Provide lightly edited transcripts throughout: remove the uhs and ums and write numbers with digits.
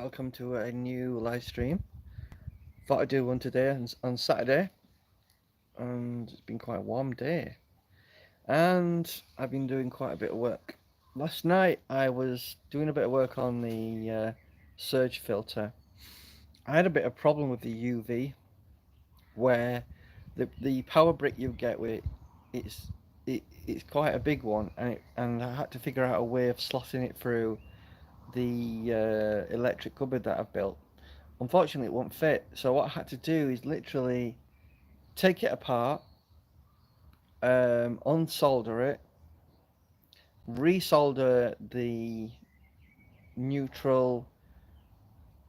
welcome to a new live stream. Thought I'd do one today on Saturday, and it's been quite a warm day. And I've been doing quite a bit of work. Last night I was doing a bit of work on the surge filter. I had a bit of problem with the UV, where the power brick you get with it's it's quite a big one, and I had to figure out a way of slotting it through the electric cupboard that I've built. Unfortunately, it won't fit. So what I had to do is literally take it apart, unsolder it, resolder the neutral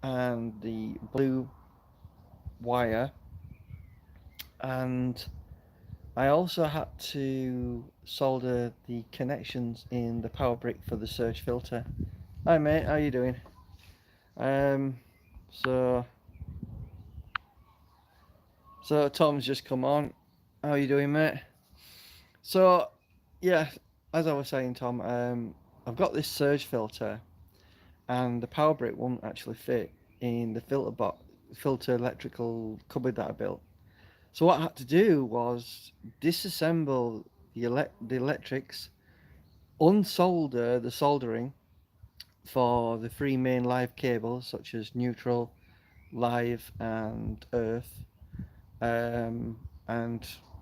and the blue wire, and I also had to solder the connections in the power brick for the surge filter. Hi mate, how you doing? Um, so so Tom's just come on. How you doing, mate? So yeah, as I was saying, Tom, I've got this surge filter, and the power brick won't actually fit in the filter electrical cupboard that I built. So what I had to do was disassemble the electrics, unsolder the soldering for the three main live cables, such as neutral, live, and earth, and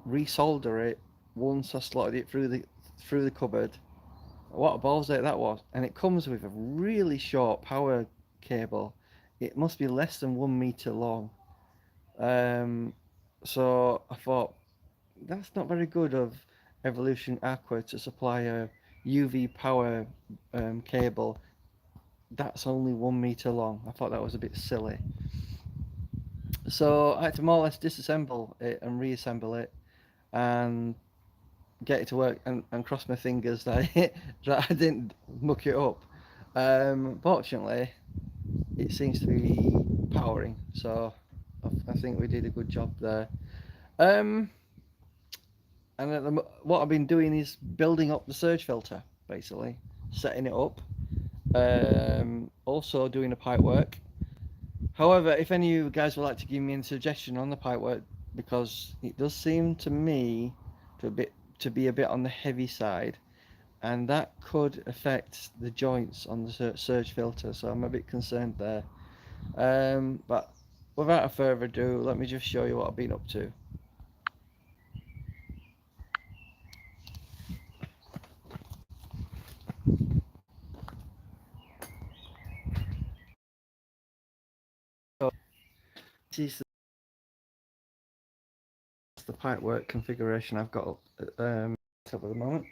resolder it once I slotted it through the cupboard. What a balls ache that was. And it comes with a really short power cable. It must be less than 1 meter long. Um, so I thought that's not very good of Evolution Aqua to supply a UV power cable that's only 1 meter long. I thought that was a bit silly. So I had to more or less disassemble it and reassemble it and get it to work, and cross my fingers that that I didn't muck it up. Fortunately, it seems to be powering, so I think we did a good job there. Um, and what I've been doing is building up the surge filter, basically setting it up. Also doing the pipe work. However, if any of you guys would like to give me any suggestion on the pipe work, because it does seem to me to be a bit on the heavy side, and that could affect the joints on the surge filter, so I'm a bit concerned there. But without further ado, let me just show you what I've been up to. So this is the pipework configuration I've got up at the moment.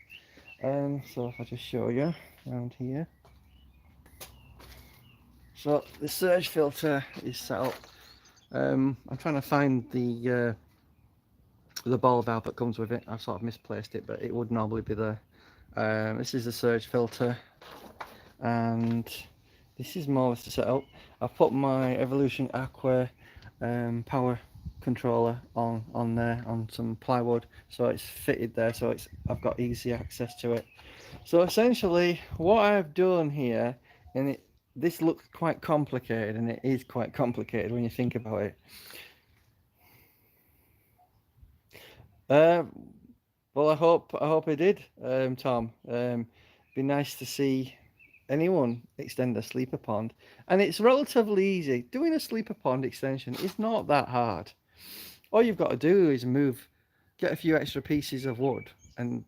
So if I just show you around here. So the surge filter is set up. I'm trying to find the ball valve that comes with it. I've sort of misplaced it, but it would normally be there. This is the surge filter, and this is more or less the setup. I've put my Evolution Aqua power controller on there on some plywood, so it's fitted there, so I've got easy access to it. So essentially what I've done here, and this looks quite complicated, and it is quite complicated when you think about it. Um, well, I hope it did, Tom. Be nice to see anyone extend a sleeper pond, and it's relatively easy. Doing a sleeper pond extension is not that hard. All you've got to do is get a few extra pieces of wood, and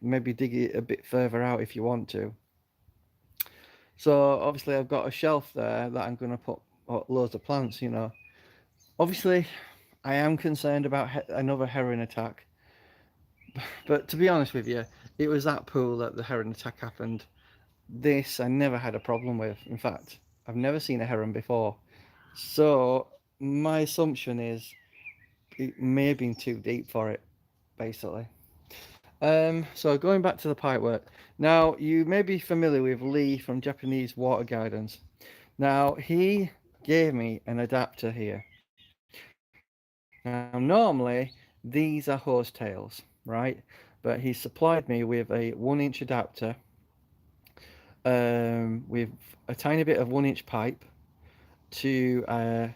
maybe dig it a bit further out if you want to. So obviously I've got a shelf there that I'm going to put loads of plants. Obviously I am concerned about another heron attack. But to be honest with you, it was that pool that the heron attack happened. This I never had a problem with. In fact, I've never seen a heron before. So my assumption is it may have been too deep for it, basically. So going back to the pipework. Now, you may be familiar with Lee from Japanese Water Guidance. Now, he gave me an adapter here. Now, normally, these are horsetails, right? But he supplied me with a 1-inch adapter, with a tiny bit of 1 inch pipe to I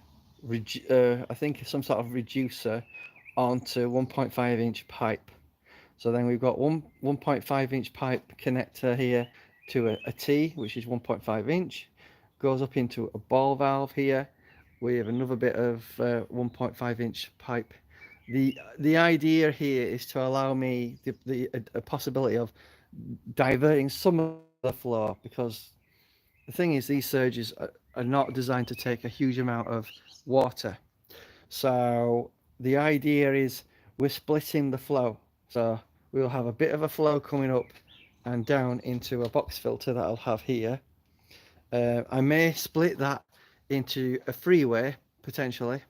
think some sort of reducer onto 1.5 inch pipe. So then we've got 1.5 inch pipe connector here to a T, which is 1.5 inch, goes up into a ball valve here. We have another bit of 1.5 inch pipe. The idea here is to allow me a possibility of diverting some of the flow, because the thing is these surges are not designed to take a huge amount of water. So the idea is we're splitting the flow. So we'll have a bit of a flow coming up and down into a box filter that I'll have here. I may split that into a freeway potentially.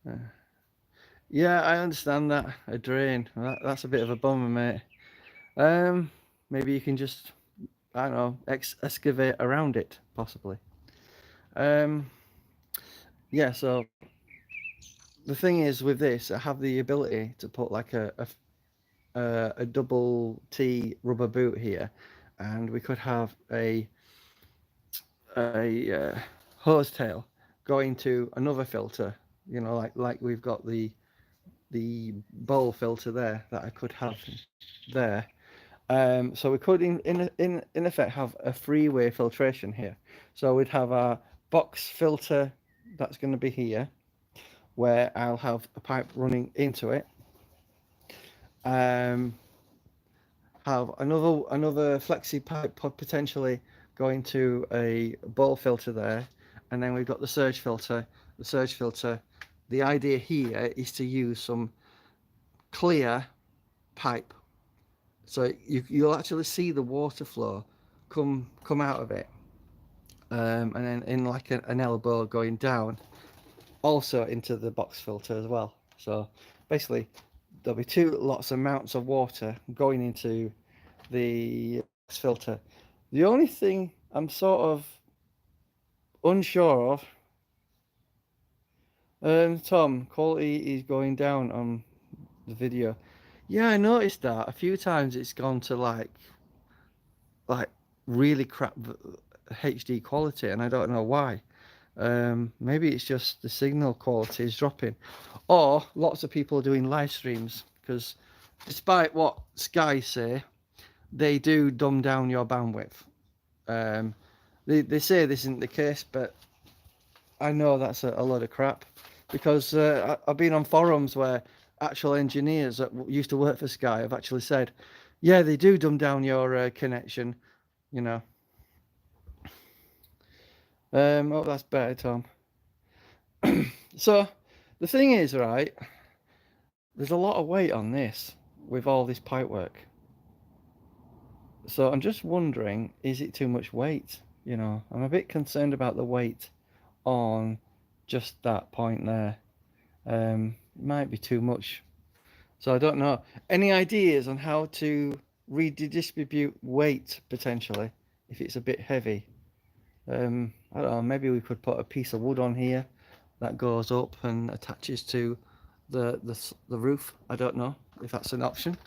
Uh, yeah, I understand that. A drain. That's a bit of a bummer, mate. Maybe you can just, I don't know, excavate around it, possibly. Um, yeah, so the thing is with this, I have the ability to put like a double T rubber boot here, and we could have a hose tail going to another filter. You know, like we've got the bowl filter there that I could have there. So we could in effect have a freeway filtration here. So we'd have a box filter that's going to be here, where I'll have a pipe running into it. Um, have another flexi pipe potentially going to a ball filter there, and then we've got the surge filter. The surge filter. The idea here is to use some clear pipe, so you'll actually see the water flow come out of it, and then in like an elbow going down, also into the box filter as well. So basically, there'll be two lots amounts of water going into the filter. The only thing I'm sort of unsure of, Tom, quality is going down on the video. Yeah, I noticed that a few times. It's gone to like really crap HD quality, and I don't know why. Maybe it's just the signal quality is dropping, or lots of people are doing live streams, because despite what Sky say, they do dumb down your bandwidth. Um, they say this isn't the case, but I know that's a lot of crap, because I've been on forums where actual engineers that used to work for Sky have actually said, yeah, they do dumb down your connection, you know. Oh, that's better, Tom. So the thing is, right, there's a lot of weight on this with all this pipe work. So I'm just wondering, is it too much weight? You know, I'm a bit concerned about the weight on just that point there. It might be too much. So I don't know. Any ideas on how to redistribute weight potentially if it's a bit heavy? I don't know. Maybe we could put a piece of wood on here that goes up and attaches to the roof. I don't know if that's an option.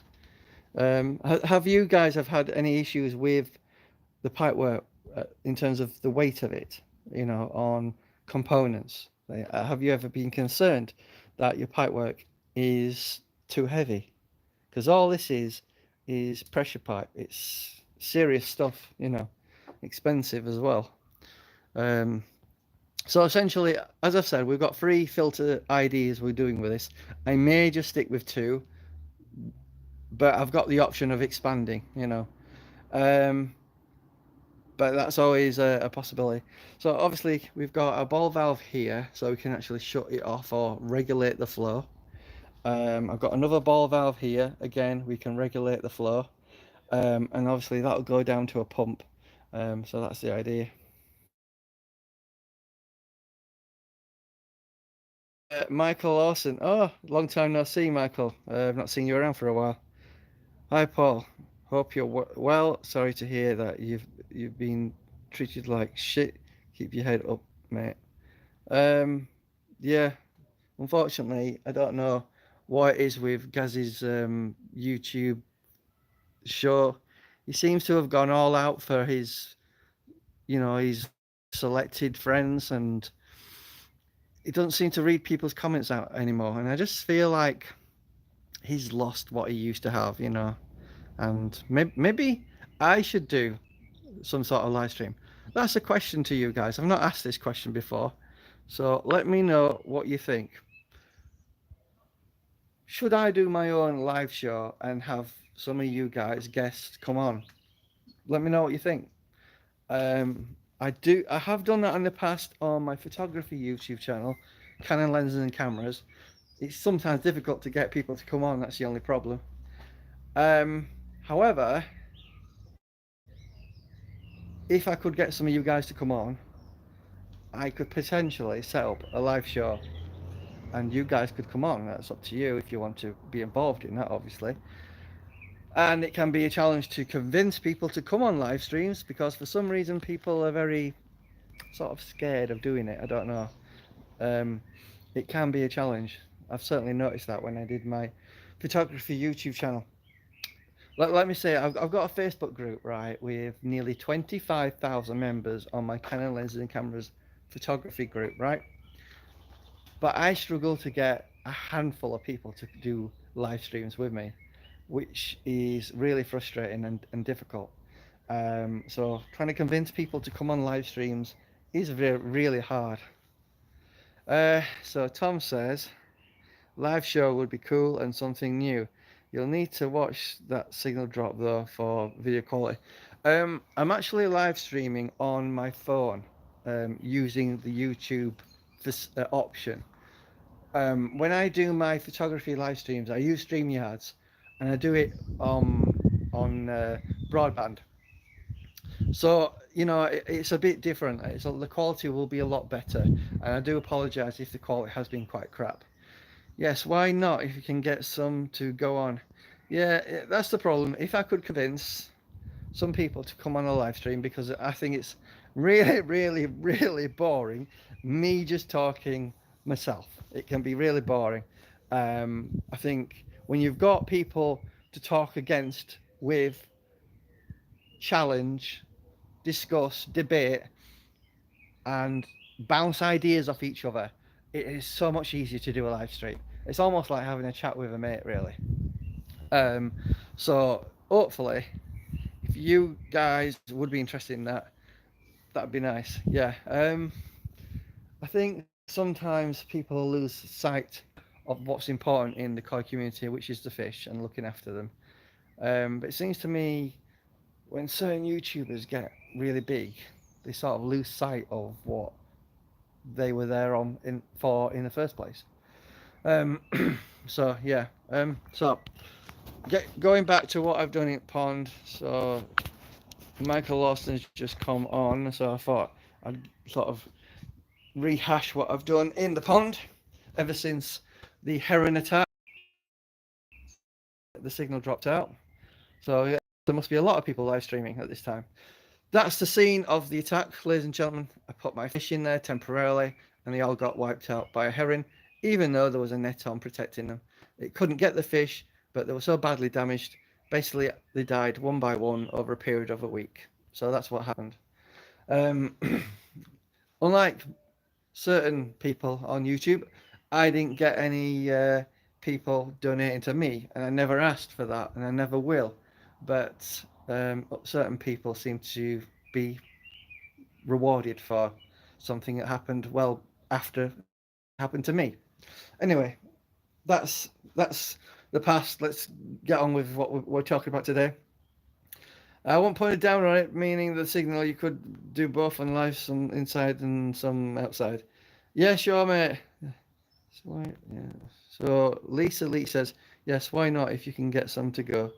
Have you guys have had any issues with the pipework in terms of the weight of it? You know, on components. Have you ever been concerned that your pipework is too heavy? Because all this is pressure pipe. It's serious stuff. You know, expensive as well. Um, so essentially, as I've said, we've got three filter IDs we're doing with this. I may just stick with two, but I've got the option of expanding, you know. Um, but that's always a possibility. So obviously we've got a ball valve here, so we can actually shut it off or regulate the flow. I've got another ball valve here. Again, we can regulate the flow, and obviously that'll go down to a pump. So that's the idea. Michael Lawson. Oh, long time no see, Michael. I've not seen you around for a while. Hi, Paul. Hope you're well. Sorry to hear that you've been treated like shit. Keep your head up, mate. Um, yeah. Unfortunately, I don't know what it is with Gaz's YouTube show. He seems to have gone all out for his selected friends, and he doesn't seem to read people's comments out anymore. And I just feel like he's lost what he used to have. And maybe I should do some sort of live stream. That's a question to you guys. I've not asked this question before, so let me know what you think. Should I do my own live show and have some of you guys guests come on? Let me know what you think. I have done that in the past on my photography YouTube channel, Canon lenses and cameras. It's sometimes difficult to get people to come on. That's the only problem. However, if I could get some of you guys to come on, I could potentially set up a live show, and you guys could come on. That's up to you if you want to be involved in that, obviously. And it can be a challenge to convince people to come on live streams, because for some reason people are very sort of scared of doing it. I don't know. It can be a challenge. I've certainly noticed that when I did my photography YouTube channel. Let me say, I've got a Facebook group, right, with nearly 25,000 members on my Canon lenses and cameras photography group, right? But I struggle to get a handful of people to do live streams with me, which is really frustrating and difficult. So trying to convince people to come on live streams is really hard. So Tom says, live show would be cool and something new. You'll need to watch that signal drop though for video quality. I'm actually live streaming on my phone using the YouTube option. When I do my photography live streams, I use StreamYards, and I do it on broadband. So it's a bit different. The quality will be a lot better, and I do apologise if the quality has been quite crap. Yes, why not? If you can get some to go on, yeah, that's the problem. If I could convince some people to come on a live stream, because I think it's really, really, really boring. Me just talking myself. It can be really boring. I think when you've got people to talk against, with, challenge, discuss, debate, and bounce ideas off each other, it is so much easier to do a live stream. It's almost like having a chat with a mate, really. So hopefully, if you guys would be interested in that, that'd be nice. Yeah. I think sometimes people lose sight of what's important in the koi community, which is the fish and looking after them. But it seems to me when certain YouTubers get really big, they sort of lose sight of what they were there for in the first place. Um, so yeah. So going back to what I've done in pond. So Michael Lawson's just come on, so I thought I'd sort of rehash what I've done in the pond ever since the heron attack. The signal dropped out. So yeah, there must be a lot of people live streaming at this time. That's the scene of the attack, ladies and gentlemen. I put my fish in there temporarily, and they all got wiped out by a heron, even though there was a net on protecting them. It couldn't get the fish, but they were so badly damaged. Basically, they died one by one over a period of a week. So that's what happened. Unlike certain people on YouTube, I didn't get any people donating to me, and I never asked for that, and I never will. But certain people seem to be rewarded for something that happened well after it happened to me. Anyway, that's the past. Let's get on with what we're talking about today. I won't put it down on it, meaning the signal you could do both on live, some inside and some outside. Yeah, sure, mate. So, yeah. So Lisa Lee says, yes, why not if you can get some to go.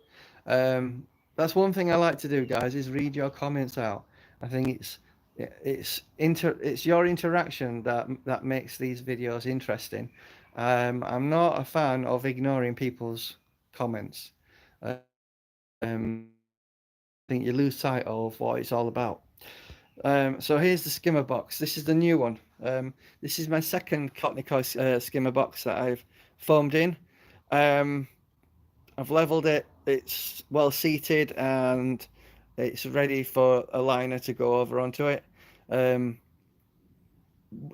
That's one thing I like to do, guys, is read your comments out. I think it's your interaction that makes these videos interesting. I'm not a fan of ignoring people's comments. I think you lose sight of what it's all about. So here's the skimmer box. This is the new one. This is my second Cockney Koi skimmer box that I've foamed in. I've leveled it. It's well seated and it's ready for a liner to go over onto it. Um,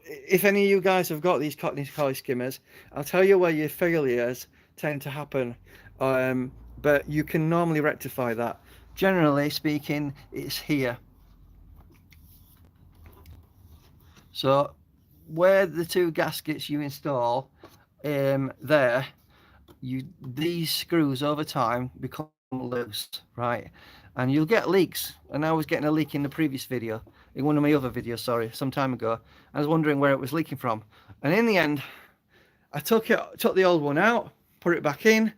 if any of you guys have got these Cockney Koi skimmers, I'll tell you where your failures tend to happen. Um, but you can normally rectify that. Generally speaking, it's here. So where the two gaskets you install, there, these screws over time become loose, right? And you'll get leaks. And I was getting a leak in the previous video, in one of my other videos, sorry, some time ago. I was wondering where it was leaking from. And in the end, I took the old one out, put it back in,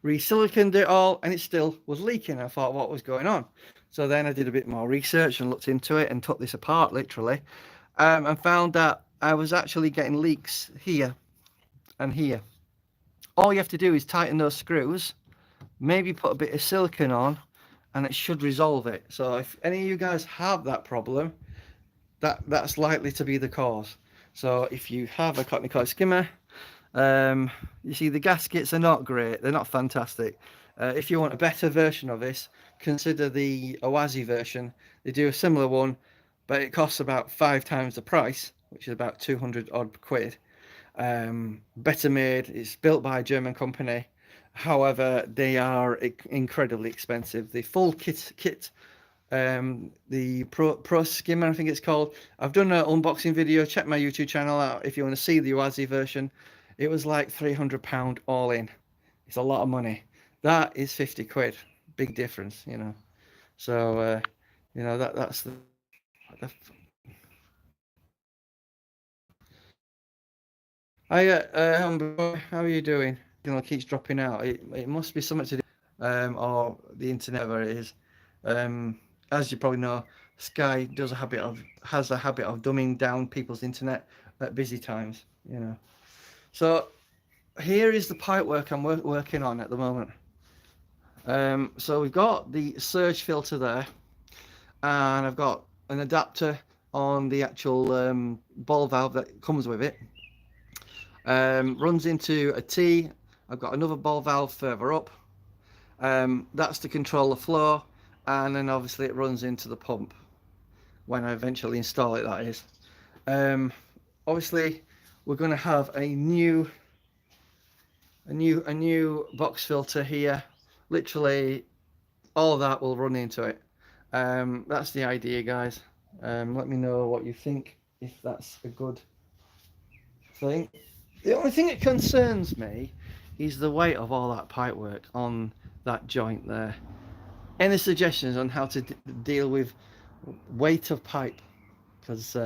re-siliconed it all, and it still was leaking. I thought, what was going on? So then I did a bit more research and looked into it and took this apart literally, and found that I was actually getting leaks here and here. All you have to do is tighten those screws, maybe put a bit of silicone on, and it should resolve it. So if any of you guys have that problem, that's likely to be the cause. So if you have a Cockney Koi skimmer, you see the gaskets are not great, they're not fantastic. If you want a better version of this, consider the Oazi version. They do a similar one, but it costs about 5 times the price, which is about 200 odd quid. Better made, it's built by a German company. However, they are incredibly expensive. The full kit, the Pro Skimmer, I think it's called. I've done an unboxing video. Check my YouTube channel out if you want to see the Oazi version. It was like £300 all in. It's a lot of money. That is 50 quid. Big difference, you know. So, that's the Hi, how are you doing? Keeps dropping out. It must be something to do, or the internet, where it is. As you probably know, Sky has a habit of dumbing down people's internet at busy times. You know. So here is the pipe work I'm working on at the moment. So we've got the surge filter there, and I've got an adapter on the actual ball valve that comes with it. Runs into a T. I've got another ball valve further up. That's to control the flow, and then obviously it runs into the pump when I eventually install it, that is. Obviously we're going to have a new box filter here. Literally all that will run into it. That's the idea, guys. Let me know what you think, if that's a good thing. The only thing that concerns me is the weight of all that pipe work on that joint there. Any suggestions on how to deal with weight of pipe? Because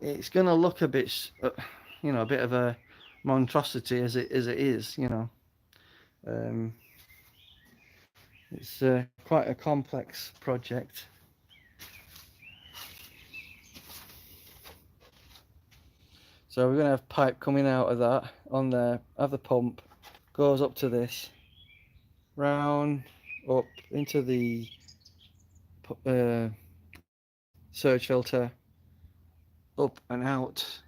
it's going to look a bit, a bit of a monstrosity as it is, you know. It's quite a complex project. So we're going to have pipe coming out of that on there, have the pump, goes up to this, round, up into the surge filter, up and out,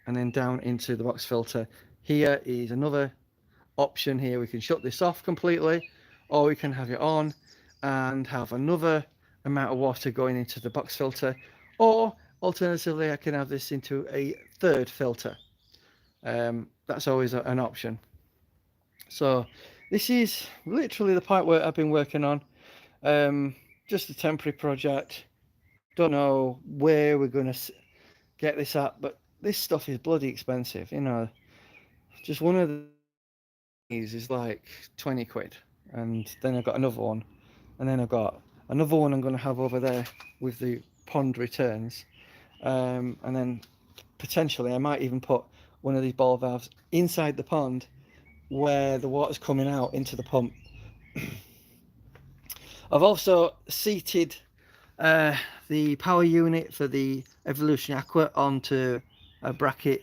and then down into the box filter. Here is another option here. We can shut this off completely, or we can have it on and have another amount of water going into the box filter, or alternatively I can have this into a third filter. That's always an option. So this is literally the pipe work I've been working on. Just a temporary project. Don't know where we're going to get this at, but this stuff is bloody expensive, you know. Just one of these is like 20 quid, and then I've got another one, and then I've got another one I'm going to have over there with the pond returns, and then potentially I might even put one of these ball valves inside the pond where the water's coming out into the pump. I've also seated the power unit for the Evolution Aqua onto a bracket,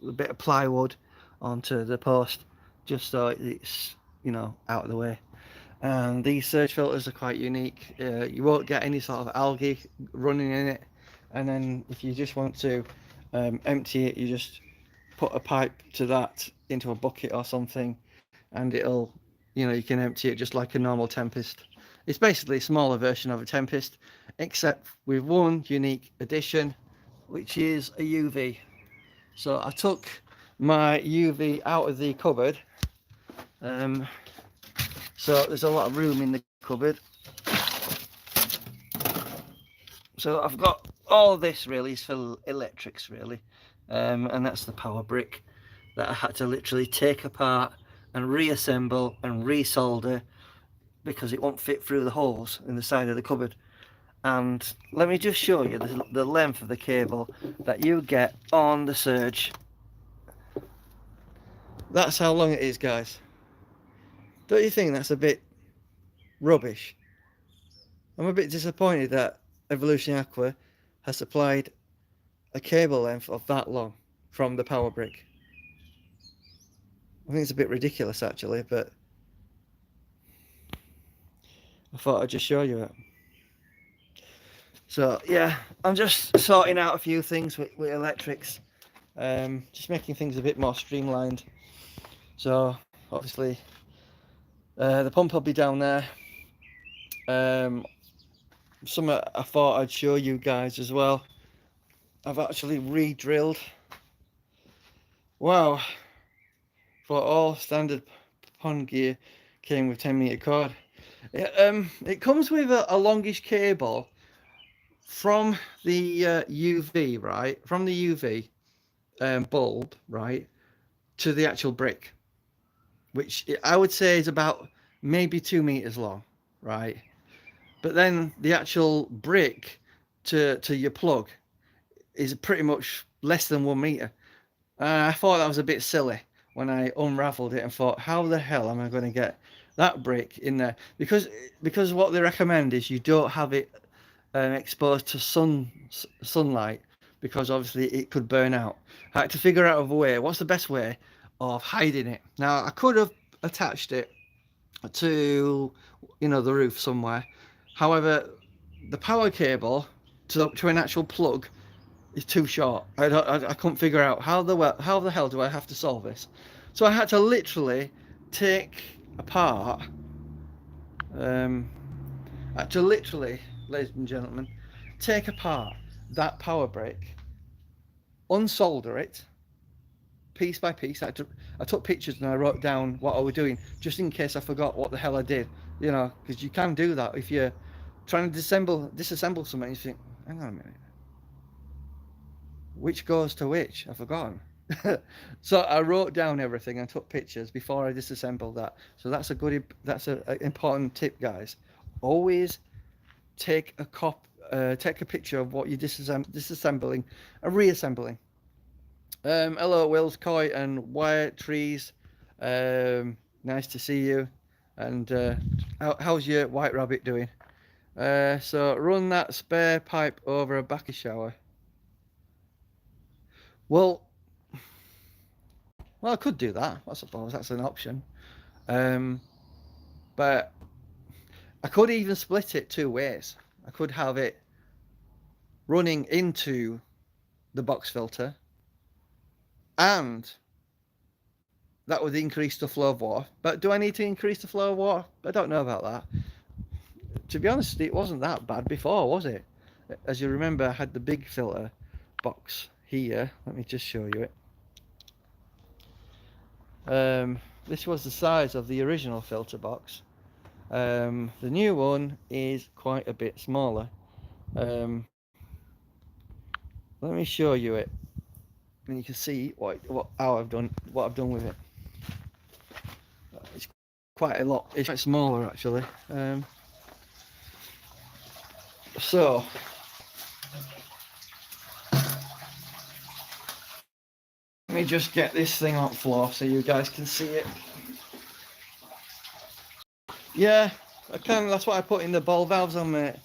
a bit of plywood onto the post, just so it's, you know, out of the way. And these surge filters are quite unique. You won't get any sort of algae running in it, and then if you just want to empty it, you just put a pipe to that into a bucket or something, and it'll you can empty it just like a normal Tempest. It's basically a smaller version of a Tempest, except with one unique addition, which is a UV. So I took my UV out of the cupboard. Um, so there's a lot of room in the cupboard. So I've got all this really is for electrics really, and that's the power brick that I had to literally take apart and reassemble and resolder because it won't fit through the holes in the side of the cupboard. And let me just show you the length of the cable that you get on the Surge. That's how long it is, guys. Don't you think that's a bit rubbish? I'm a bit disappointed that Evolution Aqua has supplied a cable length of that long from the power brick. I think it's a bit ridiculous actually, but I thought I'd just show you it. So yeah, I'm just sorting out a few things with electrics, just making things a bit more streamlined. So obviously the pump will be down there. Something I thought I'd show you guys as well. I've actually re-drilled. Wow, for all standard pond gear came with 10-meter cord. It comes with a longish cable from the UV, right? From the UV bulb, right, to the actual brick, which I would say is about maybe 2 meters long, right? But then the actual brick to your plug is pretty much less than 1 meter. I thought that was a bit silly when I unraveled it and thought, how the hell am I going to get that brick in there? Because what they recommend is you don't have it exposed to sunlight because obviously it could burn out. I had to figure out a way. What's the best way of hiding it? Now I could have attached it to the roof somewhere. However, the power cable to an actual plug is too short. I couldn't figure out how the hell do I have to solve this. So I had to literally take apart. I had to literally, ladies and gentlemen, take apart that power brick, unsolder it piece by piece. I took pictures and I wrote down what I was doing just in case I forgot what the hell I did. Because you can do that if you're trying to disassemble something. You think, hang on a minute, which goes to which? I've forgotten. So I wrote down everything and took pictures before I disassembled that. So that's an important tip, guys. Always take a picture of what you're disassembling and reassembling. Hello, Wills, Koi, and Wyatt Trees. Nice to see you. And how's your white rabbit doing? So run that spare pipe over a backy shower. Well, I could do that. I suppose that's an option. But I could even split it two ways. I could have it running into the box filter, and that would increase the flow of water. But do I need to increase the flow of water? I don't know about that. To be honest, it wasn't that bad before, was it? As you remember, I had the big filter box here. Let me just show you it. This was the size of the original filter box. The new one is quite a bit smaller. Let me show you it, and you can see what I've done with it. It's quite a lot. It's quite smaller actually. So let me just get this thing on the floor so you guys can see it. Yeah, I can. That's what I put in the ball valves on, mate.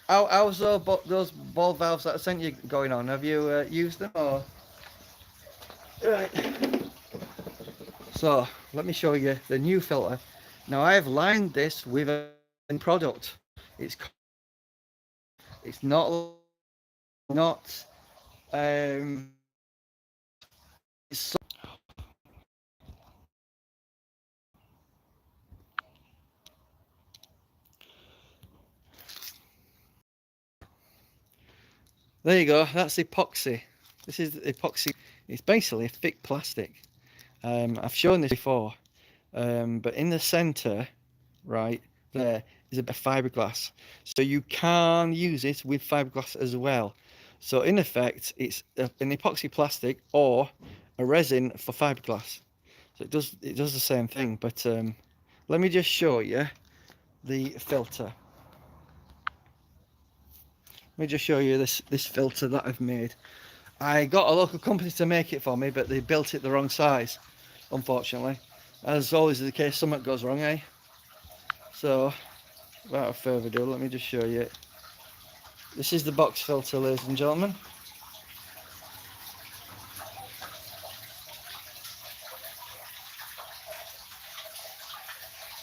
How's those ball valves that I sent you going on? Have you used them or? Right. So let me show you the new filter. Now I have lined this with a product. It's not it's There you go. That's epoxy. This is epoxy. It's basically a thick plastic. I've shown this before, but in the centre, right there, is a bit of fiberglass. So you can use it with fiberglass as well. So in effect, it's an epoxy plastic or a resin for fiberglass. So it does the same thing. But let me just show you the filter. Let me just show you this filter that I've made. I got a local company to make it for me, but they built it the wrong size, unfortunately. As always is the case, something goes wrong, eh? So, without further ado, let me just show you. This is the box filter, ladies and gentlemen.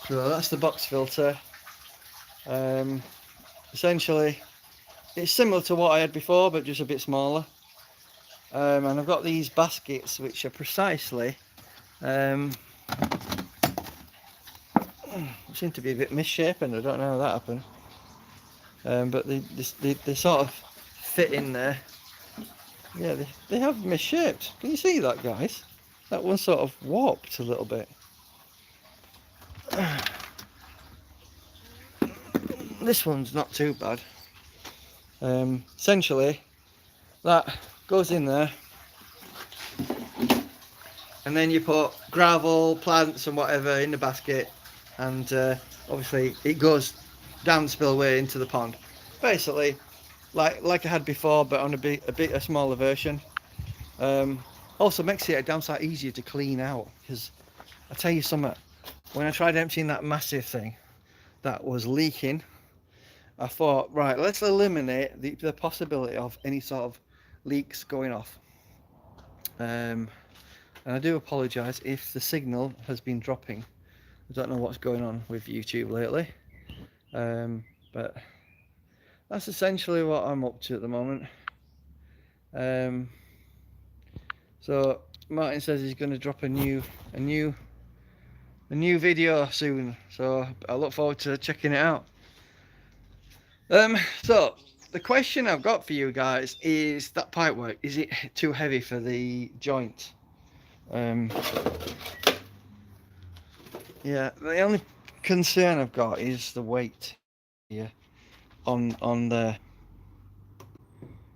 So that's the box filter. Essentially, it's similar to what I had before, but just a bit smaller. And I've got these baskets, which are precisely seem to be a bit misshapen. I don't know how that happened. But they sort of fit in there. Yeah, they have misshaped. Can you see that, guys? That one sort of warped a little bit. This one's not too bad. Essentially, that goes in there, and then you put gravel, plants, and whatever in the basket, and obviously it goes down the spillway into the pond. Basically, like I had before, but on a smaller version. Also makes it a damn sight easier to clean out, because I tell you something, when I tried emptying that massive thing that was leaking, I thought, right, let's eliminate the possibility of any sort of leaks going off. And I do apologise if the signal has been dropping. I don't know what's going on with YouTube lately, but that's essentially what I'm up to at the moment. So Martin says he's going to drop a new video soon, so I look forward to checking it out. So the question I've got for you guys is that pipework, is it too heavy for the joint? Yeah, the only concern I've got is the weight here on the,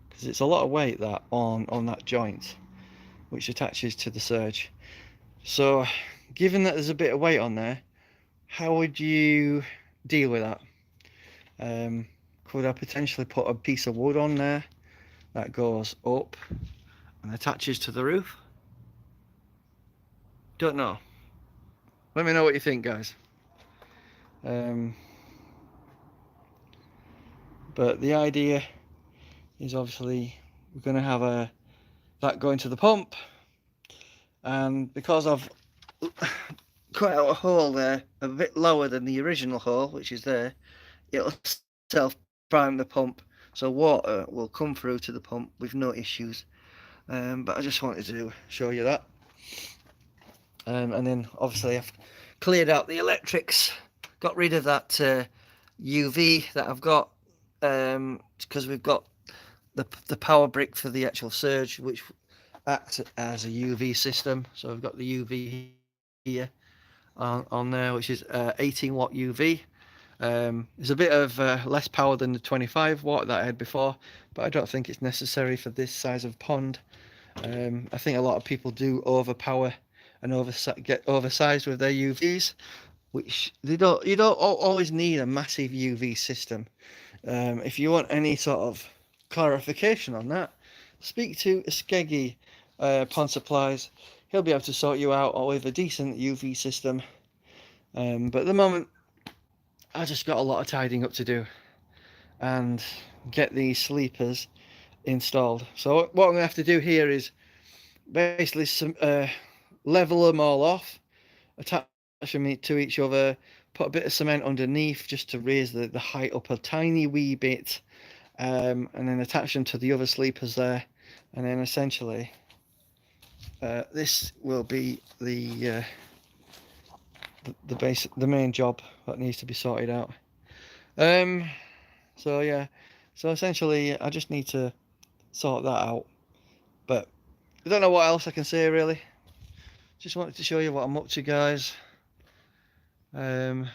because it's a lot of weight that on that joint which attaches to the surge. So given that there's a bit of weight on there, how would you deal with that? Could I potentially put a piece of wood on there that goes up and attaches to the roof? Don't know. Let me know what you think, guys. But the idea is obviously we're going to have that going to the pump, and because I've cut out a hole there a bit lower than the original hole, which is there, it'll self-prime the pump, so water will come through to the pump with no issues. But I just wanted to show you that. And then obviously I've cleared out the electrics, got rid of that UV that I've got, because we've got the power brick for the actual surge, which acts as a UV system. So we've got the UV here on there, which is 18 watt UV. It's a bit of less power than the 25 watt that I had before, but I don't think it's necessary for this size of pond. I think a lot of people do overpower and get oversized with their UVs, which you don't always need a massive UV system. If you want any sort of clarification on that, speak to Skeggy Pond Supplies. He'll be able to sort you out with a decent UV system. But at the moment, I just got a lot of tidying up to do and get these sleepers installed. So what I'm gonna have to do here is basically level them all off, attach them to each other, put a bit of cement underneath just to raise the height up a tiny wee bit, and then attach them to the other sleepers there, and then essentially this will be the main job that needs to be sorted out. So yeah, so essentially I just need to sort that out. But I don't know what else I can say really. Just wanted to show you what I'm up to, guys. Um,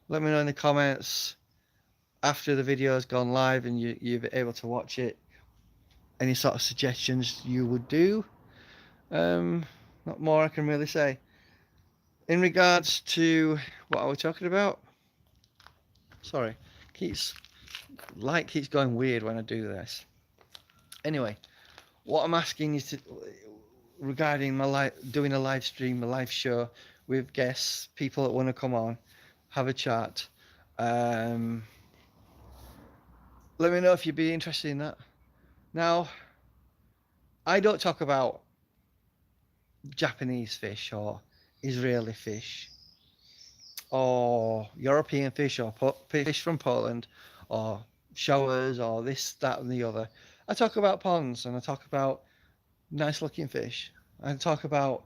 let me know in the comments after the video has gone live and you're able to watch it, any sort of suggestions you would do. Not more I can really say. In regards to what are we talking about? Sorry, light keeps going weird when I do this. Anyway, what I'm asking you to regarding my doing a live stream, a live show with guests, people that want to come on, have a chat. Um, let me know if you'd be interested in that. Now, I don't talk about Japanese fish or Israeli fish or European fish or fish from Poland or showers or this, that, and the other. I talk about ponds and I talk about nice looking fish. I talk about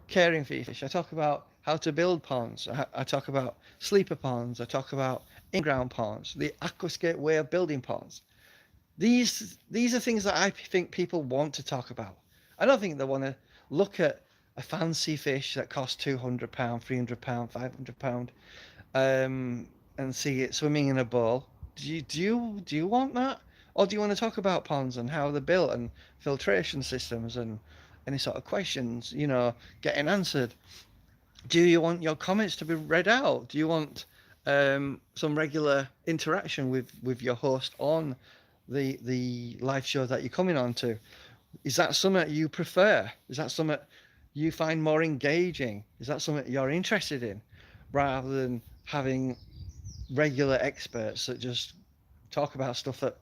caring for your fish. I talk about how to build ponds. I talk about sleeper ponds. I talk about in-ground ponds, the aquascape way of building ponds. These are things that I think people want to talk about. I don't think they want to look at a fancy fish that costs £200, £300, £500, and see it swimming in a bowl. Do you want that, or do you want to talk about ponds and how they're built and filtration systems and any sort of questions getting answered? Do you want your comments to be read out? Do you want some regular interaction with your host on the live show that you're coming on to? Is that something you prefer? Is that something you find more engaging? Is that something you're interested in, rather than having regular experts that just talk about stuff that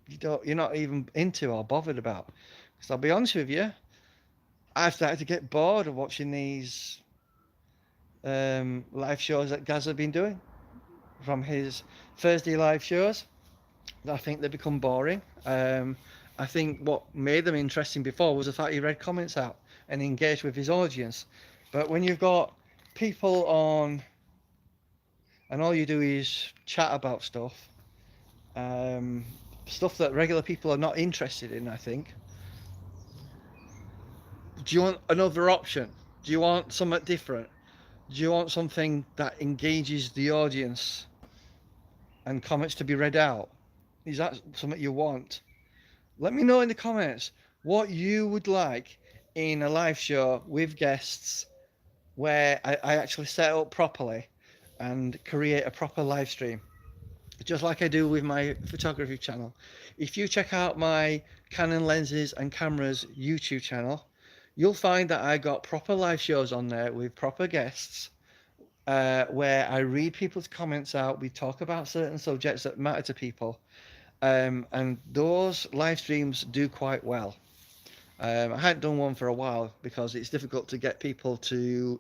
you're not even into or bothered about? Because I'll be honest with you, I've started to get bored of watching these live shows that Gaz have been doing from his Thursday live shows. I think they become boring. I think what made them interesting before was the fact he read comments out and engaged with his audience. But when you've got people on and all you do is chat about stuff that regular people are not interested in, I think. Do you want another option? Do you want something different? Do you want something that engages the audience and comments to be read out? Is that something you want? Let me know in the comments what you would like in a live show with guests where I actually set up properly and create a proper live stream, just like I do with my photography channel. If you check out my Canon lenses and cameras YouTube channel, you'll find that I got proper live shows on there with proper guests, where I read people's comments out. We talk about certain subjects that matter to people, and those live streams do quite well. I hadn't done one for a while because it's difficult to get people to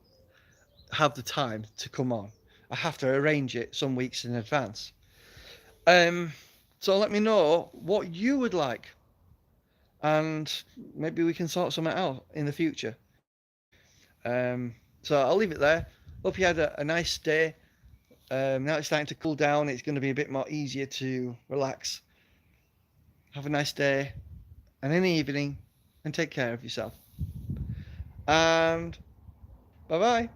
have the time to come on. I have to arrange it some weeks in advance. So let me know what you would like, and maybe we can sort something out in the future. So I'll leave it there. Hope you had a nice day. Now it's starting to cool down. It's going to be a bit more easier to relax. Have a nice day and an evening, and take care of yourself. And bye bye.